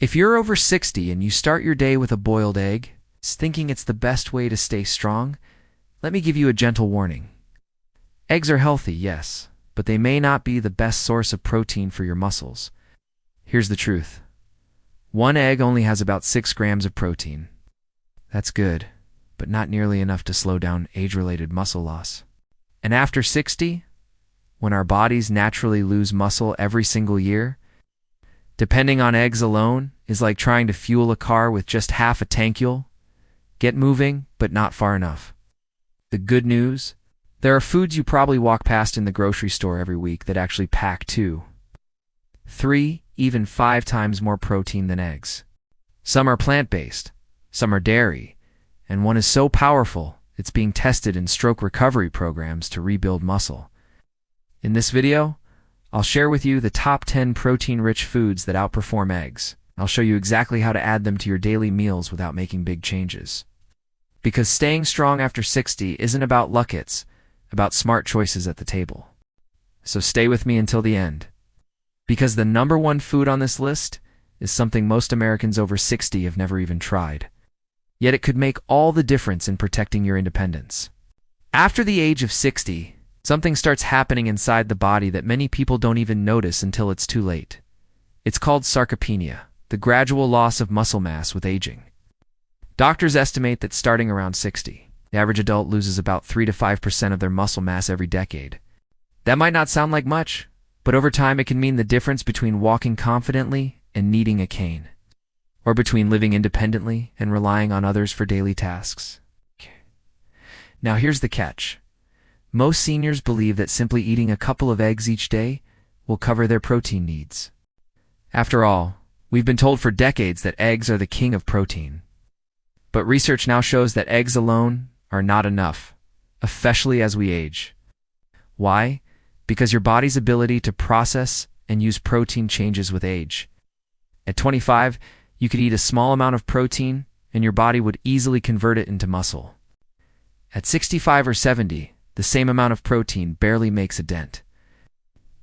If you're over 60 and you start your day with a boiled egg, thinking it's the best way to stay strong, let me give you a gentle warning. Eggs are healthy, yes, but they may not be the best source of protein for your muscles. Here's the truth. One egg only has about 6 grams of protein. That's good, but not nearly enough to slow down age-related muscle loss. And after 60, when our bodies naturally lose muscle every single year, depending on eggs alone is like trying to fuel a car with just half a tank. You'll get moving, but not far enough. The good news? There are foods you probably walk past in the grocery store every week that actually pack 2, 3, even 5 times more protein than eggs. Some are plant-based, some are dairy, and one is so powerful it's being tested in stroke recovery programs to rebuild muscle. In this video, I'll share with you the top 10 protein-rich foods that outperform eggs. I'll show you exactly how to add them to your daily meals without making big changes. Because staying strong after 60 isn't about luck, it's about smart choices at the table. So stay with me until the end. Because the number 1 food on this list is something most Americans over 60 have never even tried. Yet it could make all the difference in protecting your independence. After the age of 60, something starts happening inside the body that many people don't even notice until it's too late. It's called sarcopenia, the gradual loss of muscle mass with aging. Doctors estimate that starting around 60, the average adult loses about 3 to 5% of their muscle mass every decade. That might not sound like much, but over time it can mean the difference between walking confidently and needing a cane, or between living independently and relying on others for daily tasks. Now here's the catch. Most seniors believe that simply eating a couple of eggs each day will cover their protein needs. After all, we've been told for decades that eggs are the king of protein. But research now shows that eggs alone are not enough, especially as we age. Why? Because your body's ability to process and use protein changes with age. At 25, you could eat a small amount of protein and your body would easily convert it into muscle. At 65 or 70, the same amount of protein barely makes a dent.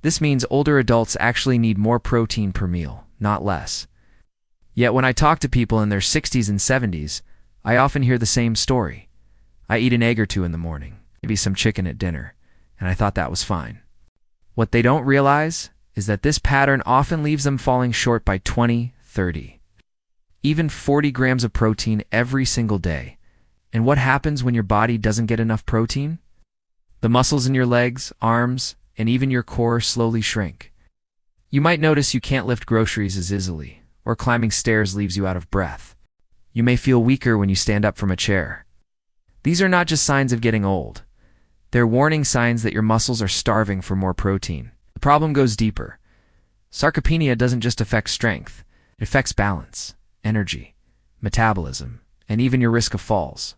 This means older adults actually need more protein per meal, not less. Yet when I talk to people in their 60s and 70s, I often hear the same story. I eat an egg or 2 in the morning, maybe some chicken at dinner, and I thought that was fine. What they don't realize is that this pattern often leaves them falling short by 20, 30, even 40 grams of protein every single day. And what happens when your body doesn't get enough protein? The muscles in your legs, arms, and even your core slowly shrink. You might notice you can't lift groceries as easily, or climbing stairs leaves you out of breath. You may feel weaker when you stand up from a chair. These are not just signs of getting old. They're warning signs that your muscles are starving for more protein. The problem goes deeper. Sarcopenia doesn't just affect strength. It affects balance, energy, metabolism, and even your risk of falls.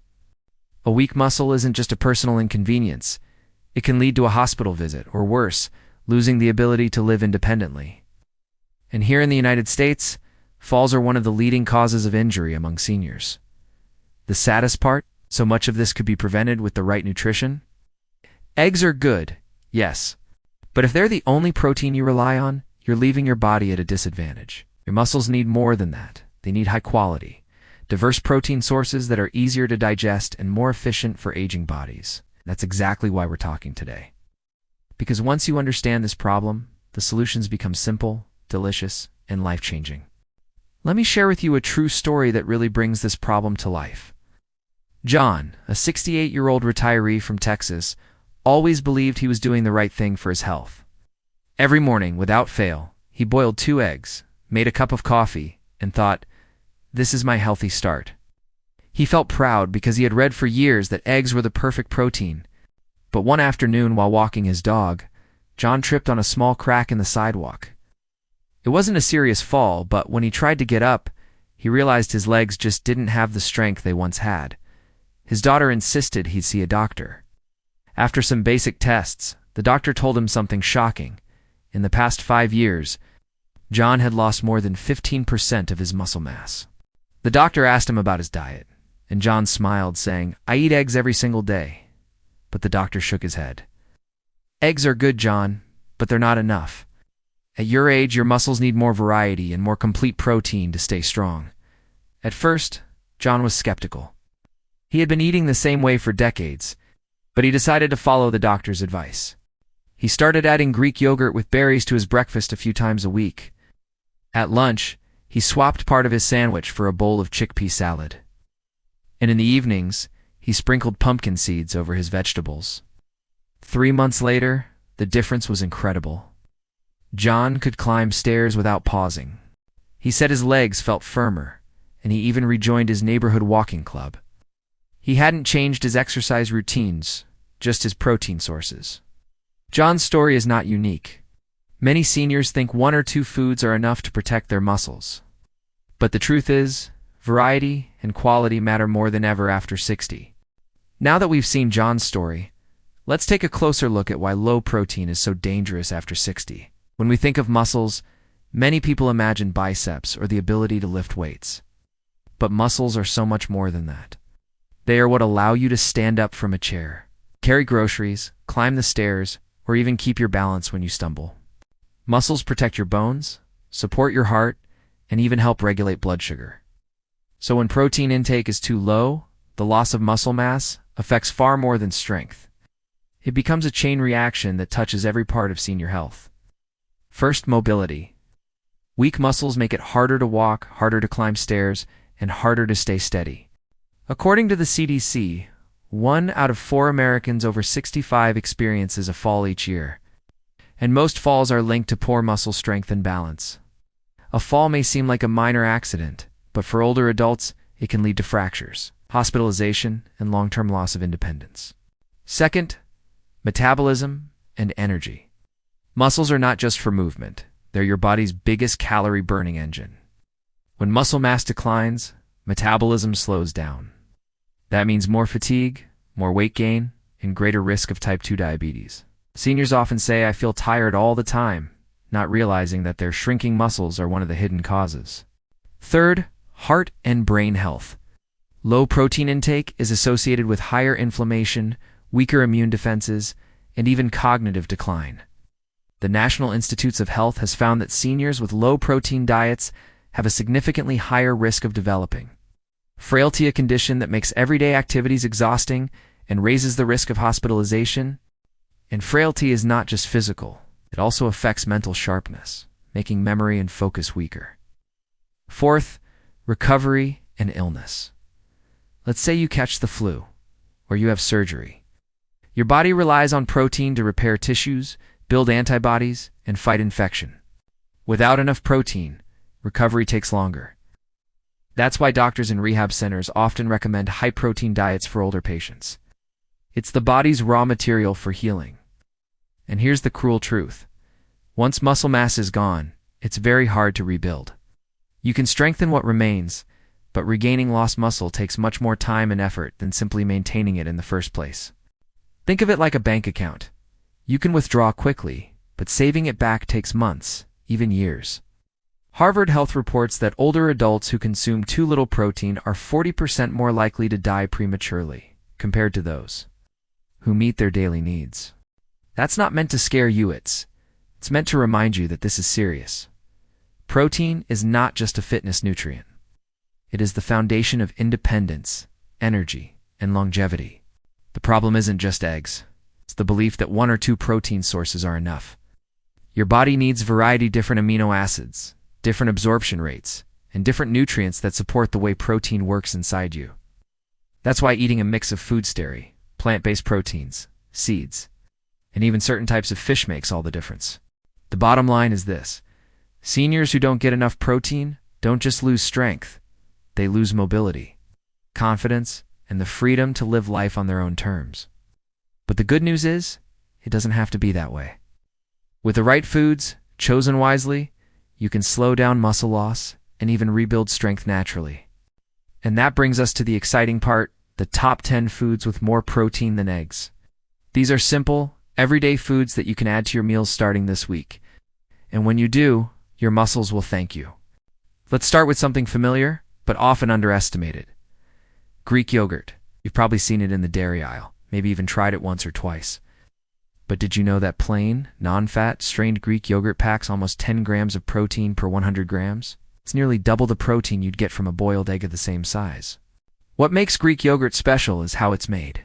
A weak muscle isn't just a personal inconvenience. It can lead to a hospital visit, or worse, losing the ability to live independently. And here in the United States, falls are one of the leading causes of injury among seniors. The saddest part, so much of this could be prevented with the right nutrition. Eggs are good, yes, but if they're the only protein you rely on, you're leaving your body at a disadvantage. Your muscles need more than that. They need high quality, diverse protein sources that are easier to digest and more efficient for aging bodies. That's exactly why we're talking today. Because once you understand this problem, the solutions become simple, delicious, and life-changing. Let me share with you a true story that really brings this problem to life. John, a 68-year-old retiree from Texas, always believed he was doing the right thing for his health. Every morning, without fail, he boiled 2 eggs, made a cup of coffee, and thought, "This is my healthy start." He felt proud because he had read for years that eggs were the perfect protein. But one afternoon while walking his dog, John tripped on a small crack in the sidewalk. It wasn't a serious fall, but when he tried to get up, he realized his legs just didn't have the strength they once had. His daughter insisted he'd see a doctor. After some basic tests, the doctor told him something shocking. In the past 5 years, John had lost more than 15% of his muscle mass. The doctor asked him about his diet, and John smiled, saying, "I eat eggs every single day." But the doctor shook his head. "Eggs are good, John, but they're not enough. At your age, your muscles need more variety and more complete protein to stay strong. At first, John was skeptical. He had been eating the same way for decades, but he decided to follow the doctor's advice. He started adding Greek yogurt with berries to his breakfast a few times a week. At lunch, he swapped part of his sandwich for a bowl of chickpea salad. And in the evenings, he sprinkled pumpkin seeds over his vegetables. 3 months later, the difference was incredible. John could climb stairs without pausing. He said his legs felt firmer, and he even rejoined his neighborhood walking club. He hadn't changed his exercise routines, just his protein sources. John's story is not unique. Many seniors think 1 or 2 foods are enough to protect their muscles. But the truth is, variety and quality matter more than ever after 60. Now that we've seen John's story, let's take a closer look at why low protein is so dangerous after 60. When we think of muscles, many people imagine biceps or the ability to lift weights. But muscles are so much more than that. They are what allow you to stand up from a chair, carry groceries, climb the stairs, or even keep your balance when you stumble. Muscles protect your bones, support your heart, and even help regulate blood sugar. So when protein intake is too low, the loss of muscle mass affects far more than strength. It becomes a chain reaction that touches every part of senior health. First, mobility. Weak muscles make it harder to walk, harder to climb stairs, and harder to stay steady. According to the CDC, 1 out of 4 Americans over 65 experiences a fall each year, and most falls are linked to poor muscle strength and balance. A fall may seem like a minor accident, but for older adults, it can lead to fractures, hospitalization, and long-term loss of independence. Second, metabolism and energy. Muscles are not just for movement. They're your body's biggest calorie-burning engine. When muscle mass declines, metabolism slows down. That means more fatigue, more weight gain, and greater risk of type 2 diabetes. Seniors often say, "I feel tired all the time," not realizing that their shrinking muscles are one of the hidden causes. Third, heart and brain health. Low protein intake is associated with higher inflammation, weaker immune defenses, and even cognitive decline. The National Institutes of Health has found that seniors with low protein diets have a significantly higher risk of developing frailty, a condition that makes everyday activities exhausting and raises the risk of hospitalization. And frailty is not just physical, it also affects mental sharpness, making memory and focus weaker. Fourth, recovery and illness. Let's say you catch the flu, or you have surgery. Your body relies on protein to repair tissues, build antibodies, and fight infection. Without enough protein, recovery takes longer. That's why doctors in rehab centers often recommend high-protein diets for older patients. It's the body's raw material for healing. And here's the cruel truth. Once muscle mass is gone, it's very hard to rebuild. You can strengthen what remains, but regaining lost muscle takes much more time and effort than simply maintaining it in the first place. Think of it like a bank account. You can withdraw quickly, but saving it back takes months, even years. Harvard Health reports that older adults who consume too little protein are 40% more likely to die prematurely, compared to those who meet their daily needs. That's not meant to scare you, it's meant to remind you that this is serious. Protein is not just a fitness nutrient. It is the foundation of independence, energy, and longevity. The problem isn't just eggs. It's the belief that 1 or 2 protein sources are enough. Your body needs variety, different amino acids, different absorption rates, and different nutrients that support the way protein works inside you. That's why eating a mix of foods, dairy, plant-based proteins, seeds, and even certain types of fish makes all the difference. The bottom line is this: seniors who don't get enough protein don't just lose strength, they lose mobility, confidence, and the freedom to live life on their own terms. But the good news is, it doesn't have to be that way. With the right foods, chosen wisely, you can slow down muscle loss and even rebuild strength naturally. And that brings us to the exciting part, the top 10 foods with more protein than eggs. These are simple, everyday foods that you can add to your meals starting this week. And when you do, your muscles will thank you. Let's start with something familiar, but often underestimated. Greek yogurt. You've probably seen it in the dairy aisle, maybe even tried it once or twice. But did you know that plain, non-fat, strained Greek yogurt packs almost 10 grams of protein per 100 grams? It's nearly double the protein you'd get from a boiled egg of the same size. What makes Greek yogurt special is how it's made.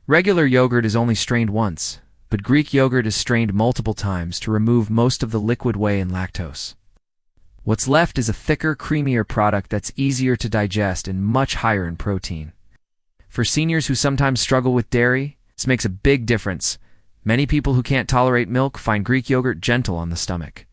Regular yogurt is only strained once, but Greek yogurt is strained multiple times to remove most of the liquid whey and lactose. What's left is a thicker, creamier product that's easier to digest and much higher in protein. For seniors who sometimes struggle with dairy, this makes a big difference. Many people who can't tolerate milk find Greek yogurt gentle on the stomach.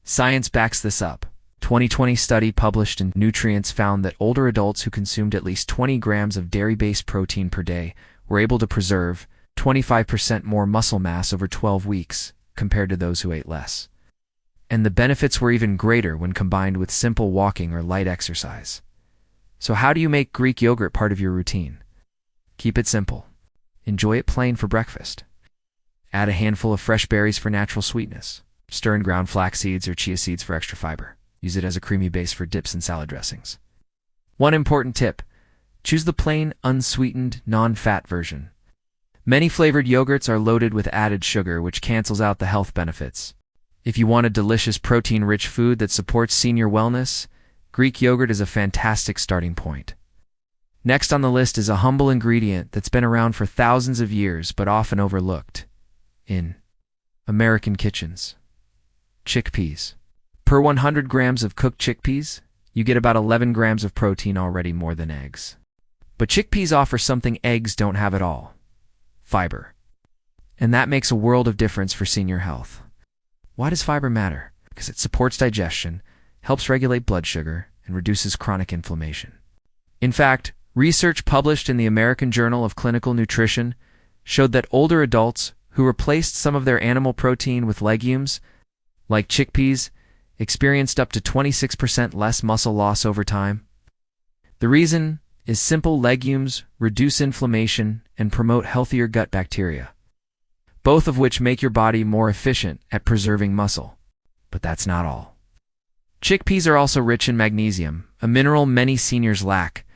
Science backs this up. A 2020 study published in Nutrients found that older adults who consumed at least 20 grams of dairy-based protein per day were able to preserve 25% more muscle mass over 12 weeks compared to those who ate less. And the benefits were even greater when combined with simple walking or light exercise. So how do you make Greek yogurt part of your routine? Keep it simple. Enjoy it plain for breakfast. Add a handful of fresh berries for natural sweetness. Stir in ground flax seeds or chia seeds for extra fiber. Use it as a creamy base for dips and salad dressings. One important tip: choose the plain, unsweetened, non-fat version. Many flavored yogurts are loaded with added sugar, which cancels out the health benefits. If you want a delicious protein-rich food that supports senior wellness, Greek yogurt is a fantastic starting point. Next on the list is a humble ingredient that's been around for thousands of years but often overlooked in American kitchens: chickpeas. Per 100 grams of cooked chickpeas, you get about 11 grams of protein, already more than eggs. But chickpeas offer something eggs don't have at all: fiber. And that makes a world of difference for senior health. Why does fiber matter? Because it supports digestion, helps regulate blood sugar, and reduces chronic inflammation. In fact, research published in the American Journal of Clinical Nutrition showed that older adults who replaced some of their animal protein with legumes, like chickpeas, experienced up to 26% less muscle loss over time. The reason is simple: legumes reduce inflammation and promote healthier gut bacteria, both of which make your body more efficient at preserving muscle. But that's not all. Chickpeas are also rich in magnesium, a mineral many seniors lack.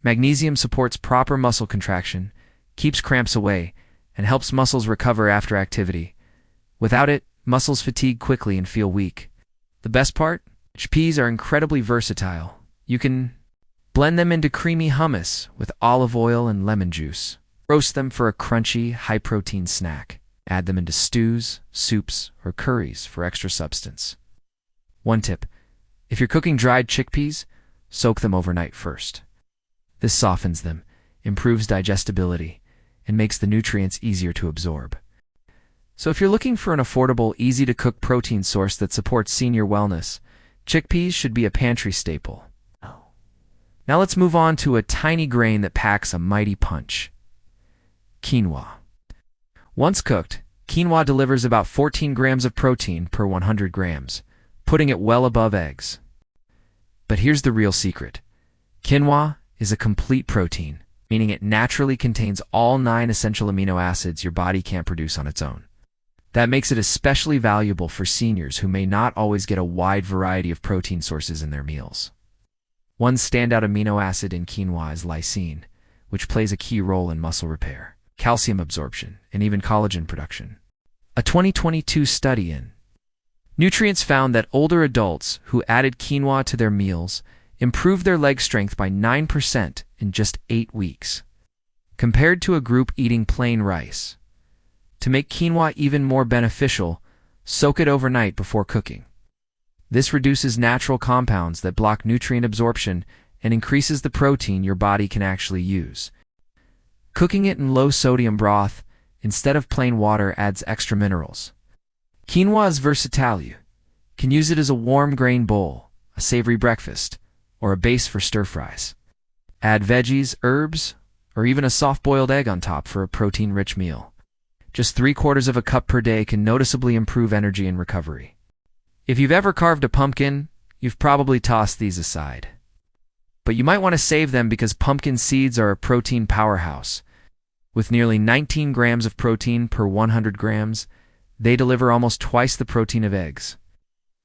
Magnesium supports proper muscle contraction, keeps cramps away, and helps muscles recover after activity. Without it, muscles fatigue quickly and feel weak. The best part? Chickpeas are incredibly versatile. You can blend them into creamy hummus with olive oil and lemon juice. Roast them for a crunchy, high-protein snack. Add them into stews, soups, or curries for extra substance. One tip: if you're cooking dried chickpeas, soak them overnight first. This softens them, improves digestibility, and makes the nutrients easier to absorb. So if you're looking for an affordable, easy-to-cook protein source that supports senior wellness, chickpeas should be a pantry staple. Now let's move on to a tiny grain that packs a mighty punch: quinoa. Once cooked, quinoa delivers about 14 grams of protein per 100 grams, putting it well above eggs. But here's the real secret: quinoa is a complete protein, meaning it naturally contains all 9 essential amino acids your body can't produce on its own. That makes it especially valuable for seniors who may not always get a wide variety of protein sources in their meals. One standout amino acid in quinoa is lysine, which plays a key role in muscle repair, calcium absorption, and even collagen production. A 2022 study in Nutrients found that older adults who added quinoa to their meals improved their leg strength by 9% in just 8 weeks, compared to a group eating plain rice. To make quinoa even more beneficial, soak it overnight before cooking. This reduces natural compounds that block nutrient absorption and increases the protein your body can actually use. Cooking it in low-sodium broth instead of plain water adds extra minerals. Quinoa is versatile. You can use it as a warm grain bowl, a savory breakfast, or a base for stir-fries. Add veggies, herbs, or even a soft-boiled egg on top for a protein-rich meal. Just 3/4 of a cup per day can noticeably improve energy and recovery. If you've ever carved a pumpkin, you've probably tossed these aside. But you might want to save them because pumpkin seeds are a protein powerhouse. With nearly 19 grams of protein per 100 grams, they deliver almost twice the protein of eggs.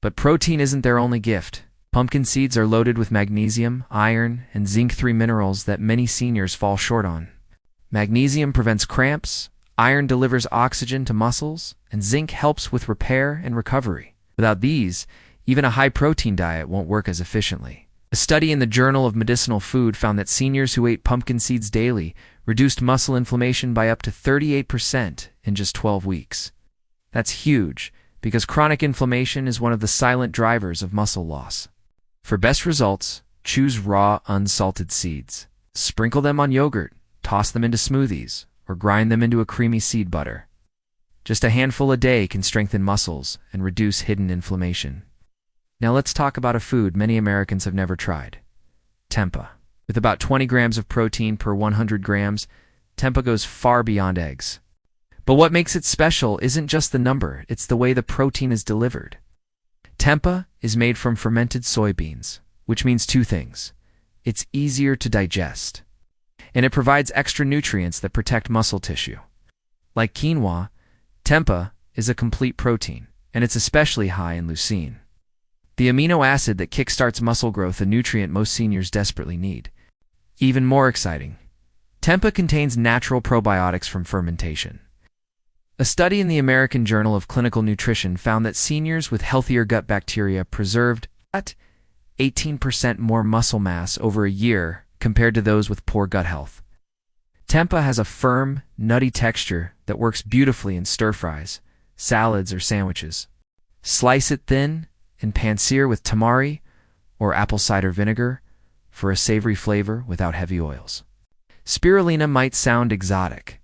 But protein isn't their only gift. Pumpkin seeds are loaded with magnesium, iron, and zinc, 3 minerals that many seniors fall short on. Magnesium prevents cramps, Iron delivers oxygen to muscles, and zinc helps with repair and recovery. Without these, even a high-protein diet won't work as efficiently. A study in the Journal of Medicinal Food found that seniors who ate pumpkin seeds daily reduced muscle inflammation by up to 38% in just 12 weeks. That's huge, because chronic inflammation is one of the silent drivers of muscle loss. For best results, choose raw, unsalted seeds. Sprinkle them on yogurt, toss them into smoothies, or grind them into a creamy seed butter. Just a handful a day can strengthen muscles and reduce hidden inflammation. Now let's talk about a food many Americans have never tried: tempeh. With about 20 grams of protein per 100 grams, tempeh goes far beyond eggs. But what makes it special isn't just the number, it's the way the protein is delivered. Tempeh is made from fermented soybeans, which means two things. It's easier to digest, and it provides extra nutrients that protect muscle tissue. Like quinoa, tempeh is a complete protein, and it's especially high in leucine, the amino acid that kickstarts muscle growth, a nutrient most seniors desperately need. Even more exciting, tempeh contains natural probiotics from fermentation. A study in the American Journal of Clinical Nutrition found that seniors with healthier gut bacteria preserved 18% more muscle mass over a year compared to those with poor gut health. Tempeh has a firm, nutty texture that works beautifully in stir-fries, salads, or sandwiches. Slice it thin and pan-sear with tamari or apple cider vinegar for a savory flavor without heavy oils. Spirulina might sound exotic,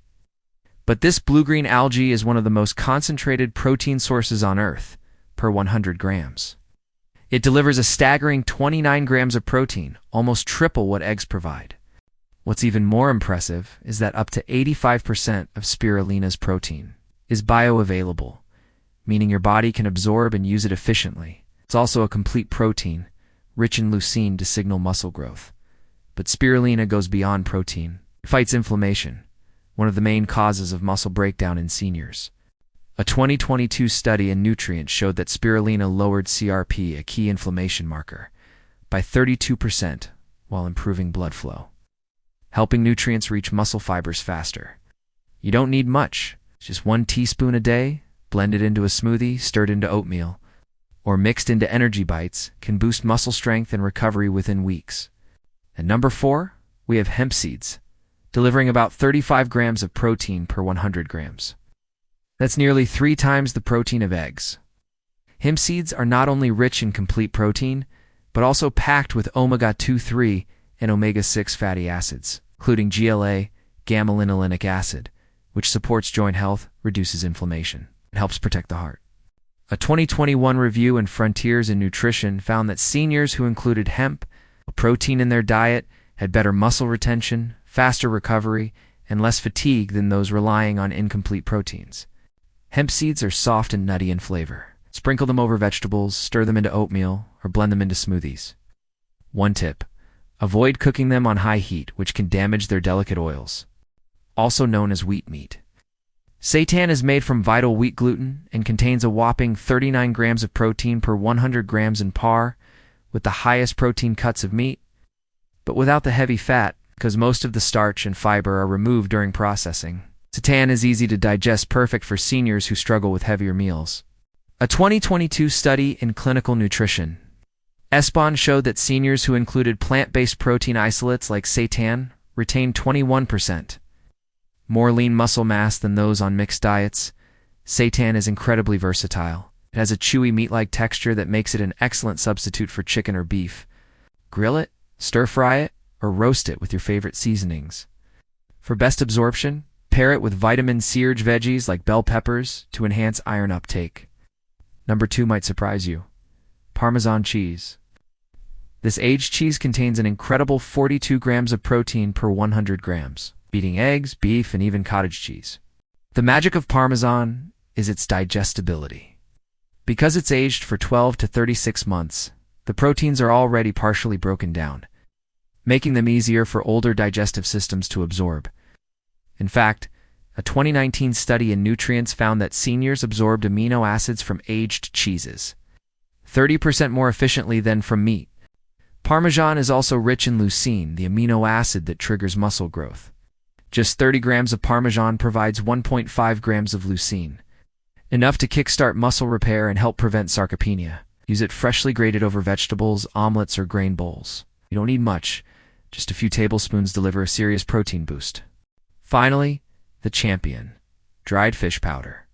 but this blue-green algae is one of the most concentrated protein sources on Earth per 100 grams. It delivers a staggering 29 grams of protein, almost triple what eggs provide. What's even more impressive is that up to 85% of spirulina's protein is bioavailable, meaning your body can absorb and use it efficiently. It's also a complete protein, rich in leucine to signal muscle growth. But spirulina goes beyond protein. It fights inflammation, one of the main causes of muscle breakdown in seniors. A 2022 study in Nutrients showed that spirulina lowered CRP, a key inflammation marker, by 32% while improving blood flow, helping nutrients reach muscle fibers faster. You don't need much, just 1 teaspoon a day, blended into a smoothie, stirred into oatmeal, or mixed into energy bites, can boost muscle strength and recovery within weeks. And number 4, we have hemp seeds, delivering about 35 grams of protein per 100 grams. That's nearly 3 times the protein of eggs. Hemp seeds are not only rich in complete protein, but also packed with omega-3 and omega-6 fatty acids, including GLA, gamma-linolenic acid, which supports joint health, reduces inflammation, and helps protect the heart. A 2021 review in Frontiers in Nutrition found that seniors who included hemp, a protein in their diet, had better muscle retention, faster recovery, and less fatigue than those relying on incomplete proteins. Hemp seeds are soft and nutty in flavor. Sprinkle them over vegetables, stir them into oatmeal, or blend them into smoothies. One tip: avoid cooking them on high heat, which can damage their delicate oils, also known as wheat meat. Seitan is made from vital wheat gluten and contains a whopping 39 grams of protein per 100 grams in par, with the highest protein cuts of meat, but without the heavy fat, because most of the starch and fiber are removed during processing. Seitan is easy to digest, perfect for seniors who struggle with heavier meals. A 2022 study in Clinical Nutrition ESPON showed that seniors who included plant-based protein isolates like seitan retained 21% more lean muscle mass than those on mixed diets. Seitan is incredibly versatile. It has a chewy meat-like texture that makes it an excellent substitute for chicken or beef. Grill it, stir-fry it, or roast it with your favorite seasonings. For best absorption, pair it with vitamin C-rich veggies like bell peppers to enhance iron uptake. Number 2 might surprise you: Parmesan cheese. This aged cheese contains an incredible 42 grams of protein per 100 grams, beating eggs, beef, and even cottage cheese. The magic of Parmesan is its digestibility. Because it's aged for 12 to 36 months, the proteins are already partially broken down, making them easier for older digestive systems to absorb. In fact, a 2019 study in Nutrients found that seniors absorbed amino acids from aged cheeses 30% more efficiently than from meat. Parmesan is also rich in leucine, the amino acid that triggers muscle growth. Just 30 grams of Parmesan provides 1.5 grams of leucine, enough to kickstart muscle repair and help prevent sarcopenia. Use it freshly grated over vegetables, omelets, or grain bowls. You don't need much. Just a few tablespoons deliver a serious protein boost. Finally, the champion, dried fish powder.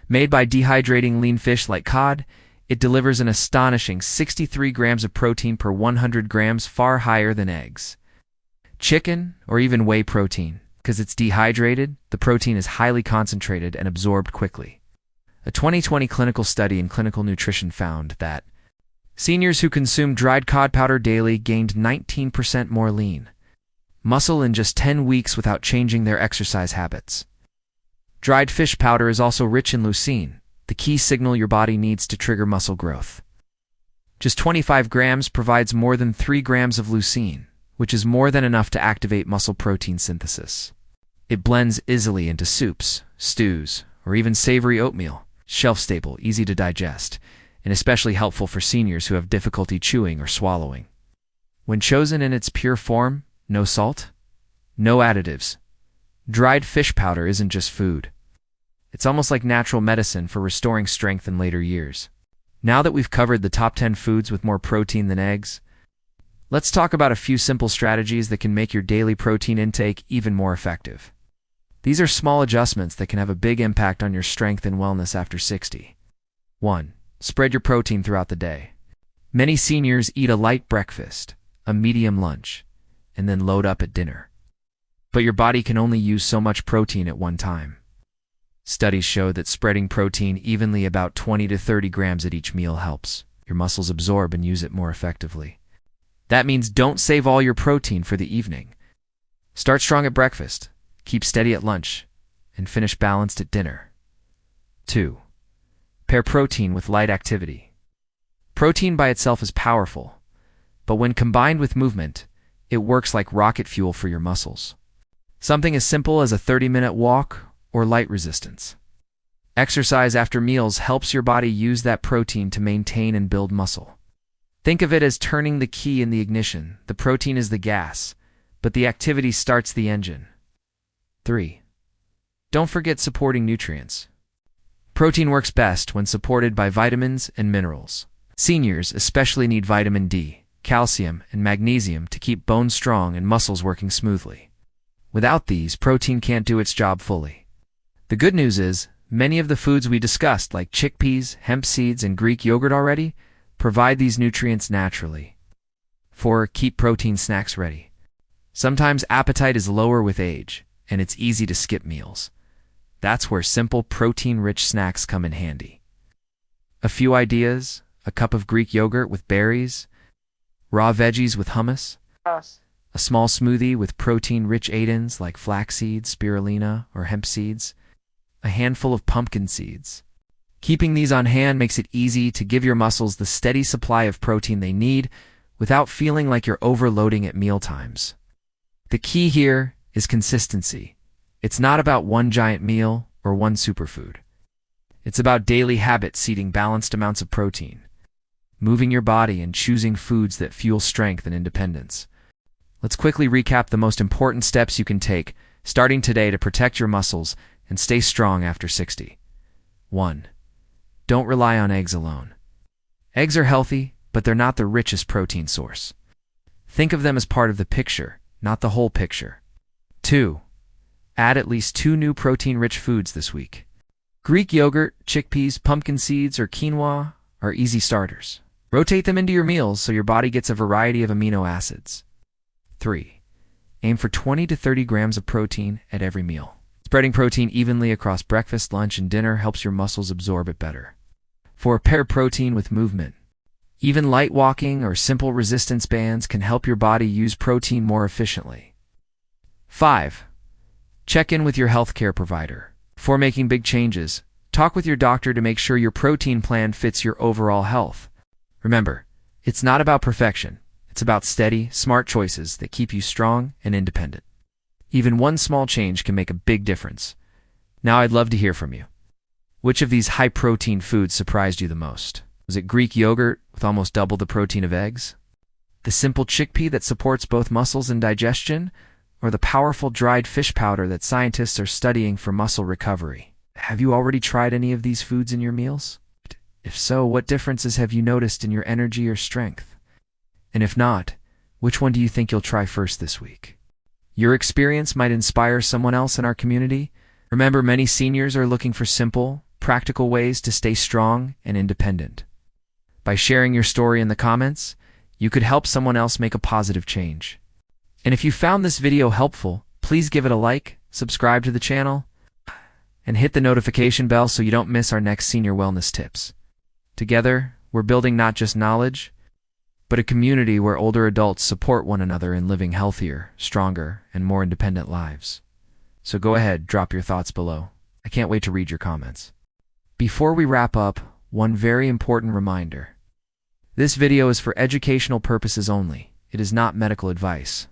Made by dehydrating lean fish like cod, it delivers an astonishing 63 grams of protein per 100 grams, far higher than eggs, chicken, or even whey protein. Because it's dehydrated, the protein is highly concentrated and absorbed quickly. A 2020 clinical study in clinical nutrition found that seniors who consumed dried cod powder daily gained 19% more lean muscle in just 10 weeks without changing their exercise habits. Dried fish powder is also rich in leucine, the key signal your body needs to trigger muscle growth. Just 25 grams provides more than 3 grams of leucine, which is more than enough to activate muscle protein synthesis. It blends easily into soups, stews, or even savory oatmeal. Shelf-stable, easy to digest, and especially helpful for seniors who have difficulty chewing or swallowing. When chosen in its pure form, no salt, no additives, dried fish powder isn't just food. It's almost like natural medicine for restoring strength in later years. Now that we've covered the top 10 foods with more protein than eggs, let's talk about a few simple strategies that can make your daily protein intake even more effective. These are small adjustments that can have a big impact on your strength and wellness after 60. 1. Spread your protein throughout the day. Many seniors eat a light breakfast, a medium lunch, and then load up at dinner. But your body can only use so much protein at one time. Studies show that spreading protein evenly, about 20 to 30 grams at each meal, helps your muscles absorb and use it more effectively. That means don't save all your protein for the evening. Start strong at breakfast, keep steady at lunch, and finish balanced at dinner. 2. Pair protein with light activity. Protein by itself is powerful, but when combined with movement, it works like rocket fuel for your muscles. Something as simple as a 30-minute walk or light resistance. Exercise after meals helps your body use that protein to maintain and build muscle. Think of it as turning the key in the ignition. The protein is the gas, but the activity starts the engine. 3. Don't forget supporting nutrients. Protein works best when supported by vitamins and minerals. Seniors especially need vitamin D, calcium, and magnesium to keep bones strong and muscles working smoothly. Without these, protein can't do its job fully. The good news is, many of the foods we discussed, like chickpeas, hemp seeds, and Greek yogurt already, provide these nutrients naturally. 4. Keep protein snacks ready. Sometimes appetite is lower with age, and it's easy to skip meals. That's where simple, protein-rich snacks come in handy. A few ideas: a cup of Greek yogurt with berries, raw veggies with hummus, a small smoothie with protein-rich add-ins like flax seeds, spirulina, or hemp seeds, a handful of pumpkin seeds. Keeping these on hand makes it easy to give your muscles the steady supply of protein they need without feeling like you're overloading at mealtimes. The key here is consistency. It's not about one giant meal or one superfood. It's about daily habits eating balanced amounts of protein, moving your body, and choosing foods that fuel strength and independence. Let's quickly recap the most important steps you can take starting today to protect your muscles and stay strong after 60. 1. Don't rely on eggs alone. Eggs are healthy, but they're not the richest protein source. Think of them as part of the picture, not the whole picture. 2. Add at least 2 new protein-rich foods this week. Greek yogurt, chickpeas, pumpkin seeds, or quinoa are easy starters. Rotate them into your meals so your body gets a variety of amino acids. 3. Aim for 20 to 30 grams of protein at every meal. Spreading protein evenly across breakfast, lunch, and dinner helps your muscles absorb it better. 4. Pair protein with movement. Even light walking or simple resistance bands can help your body use protein more efficiently. 5. Check in with your healthcare provider. Before making big changes, talk with your doctor to make sure your protein plan fits your overall health. Remember, it's not about perfection. It's about steady, smart choices that keep you strong and independent. Even one small change can make a big difference. Now I'd love to hear from you. Which of these high-protein foods surprised you the most? Was it Greek yogurt with almost double the protein of eggs? The simple chickpea that supports both muscles and digestion? or the powerful dried fish powder that scientists are studying for muscle recovery. Have you already tried any of these foods in your meals? If so, what differences have you noticed in your energy or strength? And if not, which one do you think you'll try first this week? Your experience might inspire someone else in our community. Remember, many seniors are looking for simple, practical ways to stay strong and independent. By sharing your story in the comments, you could help someone else make a positive change. And if you found this video helpful, please give it a like, subscribe to the channel, and hit the notification bell so you don't miss our next senior wellness tips. Together, we're building not just knowledge, but a community where older adults support one another in living healthier, stronger, and more independent lives. So go ahead, drop your thoughts below. I can't wait to read your comments. Before we wrap up, one very important reminder. This video is for educational purposes only. It is not medical advice.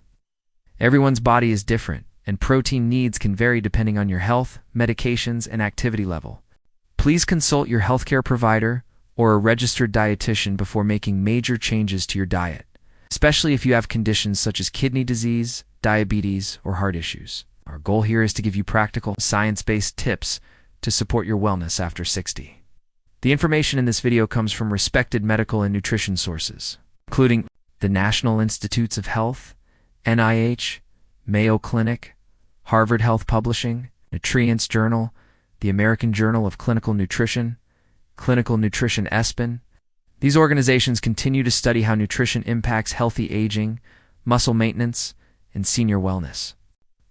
Everyone's body is different, and protein needs can vary depending on your health, medications, and activity level. Please consult your healthcare provider or a registered dietitian before making major changes to your diet, especially if you have conditions such as kidney disease, diabetes, or heart issues. Our goal here is to give you practical, science-based tips to support your wellness after 60. The information in this video comes from respected medical and nutrition sources, including the National Institutes of Health, NIH, Mayo Clinic, Harvard Health Publishing, Nutrients Journal, the American Journal of Clinical Nutrition, Clinical Nutrition ESPN. These organizations continue to study how nutrition impacts healthy aging, muscle maintenance, and senior wellness.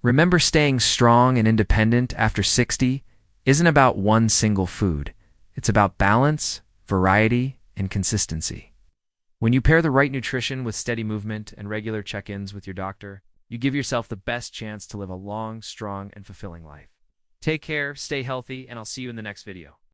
Remember, staying strong and independent after 60 isn't about one single food. It's about balance, variety, and consistency. When you pair the right nutrition with steady movement and regular check-ins with your doctor, you give yourself the best chance to live a long, strong, and fulfilling life. Take care, stay healthy, and I'll see you in the next video.